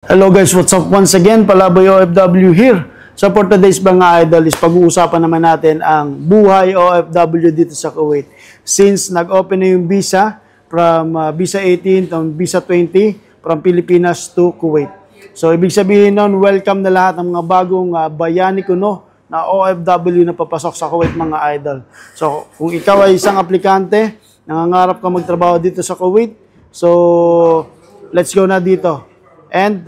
Hello guys, what's up once again? Palaboy OFW here. So for today's mga idol is pag-uusapan naman natin ang buhay OFW dito sa Kuwait. Since nag-open na yung visa from visa 18 to visa 20 from Pilipinas to Kuwait. So ibig sabihin nun, welcome na lahat ng mga bagong bayani kuno na OFW na papasok sa Kuwait mga idol. So kung ikaw ay isang aplikante, nangangarap ka magtrabaho dito sa Kuwait, so let's go na dito. And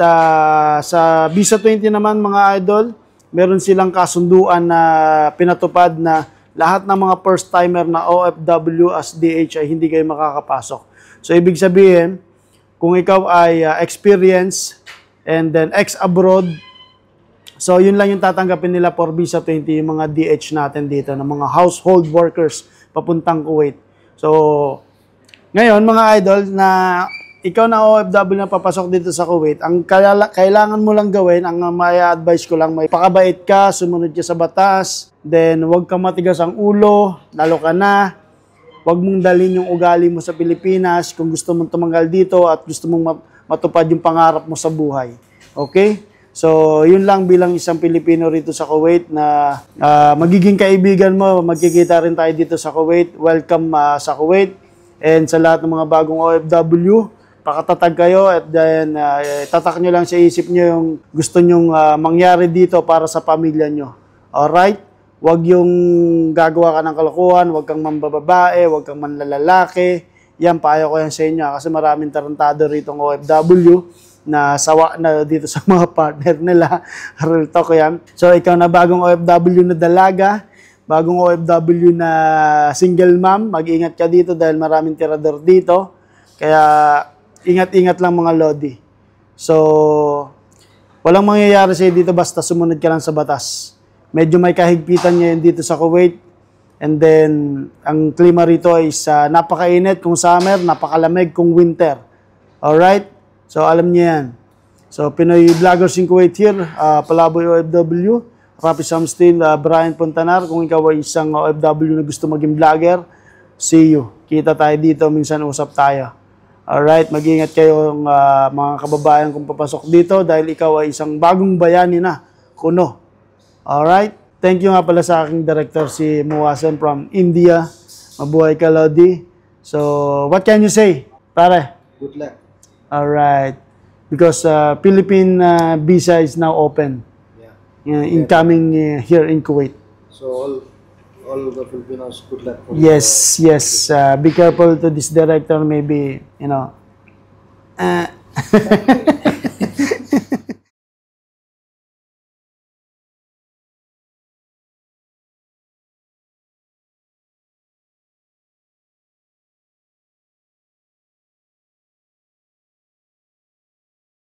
sa Visa 20 naman mga idol, meron silang kasunduan na pinatupad na lahat ng mga first-timer na OFW as DH ay hindi kayo makakapasok. So ibig sabihin, kung ikaw ay experience and then ex-abroad, so yun lang yung tatanggapin nila for Visa 20, yung mga DH natin dito, ng mga household workers papuntang Kuwait. So ngayon mga idol, na ikaw na OFW na papasok dito sa Kuwait, ang kailangan mo lang gawin, ang may advice ko lang, may pakabait ka, sumunod ka sa batas, then huwag kang matigas ang ulo, lalo ka na, huwag mong dalhin yung ugali mo sa Pilipinas kung gusto mong tumanggal dito at gusto mong matupad yung pangarap mo sa buhay. Okay? So, yun lang bilang isang Pilipino rito sa Kuwait na magiging kaibigan mo, magkikita rin tayo dito sa Kuwait. Welcome sa Kuwait and sa lahat ng mga bagong OFW. Pakatatag kayo at then tatak nyo lang sa isip nyo yung gusto nyong mangyari dito para sa pamilya nyo. Alright? Huwag yung gagawa ka ng kalokohan, huwag kang mambababae, huwag kang manlalalaki. Yan, payo ko yan sa inyo kasi maraming tarantado rito ng OFW na sawa na dito sa mga partner nila. Real talk yan. So, ikaw na bagong OFW na dalaga, bagong OFW na single mom, mag-ingat ka dito dahil maraming tirador dito. Kaya ingat-ingat lang mga lodi. So, walang mangyayari sa'yo dito basta sumunod ka lang sa batas. Medyo may kahigpitan ngayon dito sa Kuwait. And then, ang klima rito is napakainit kung summer, napakalamig kung winter. Alright? So, alam niyo yan. So, Pinoy Vloggers in Kuwait here, Palaboy OFW, Rapi Samstil, Brian Puntanar. Kung ikaw ay isang OFW na gusto maging vlogger, see you. Kita tayo dito, minsan usap tayo. Alright, mag-ingat kayong mga kababayan kung papasok dito dahil ikaw ay isang bagong bayani na kuno. Alright, thank you nga pala sa aking director si Muwasan from India. Mabuhay ka, Lodi. So, what can you say, pare? Good luck. Alright, because Philippine visa is now open. Yeah. Incoming here in Kuwait. So all the Filipinos, good luck. Yes, yes. Be careful to this director, maybe, you know.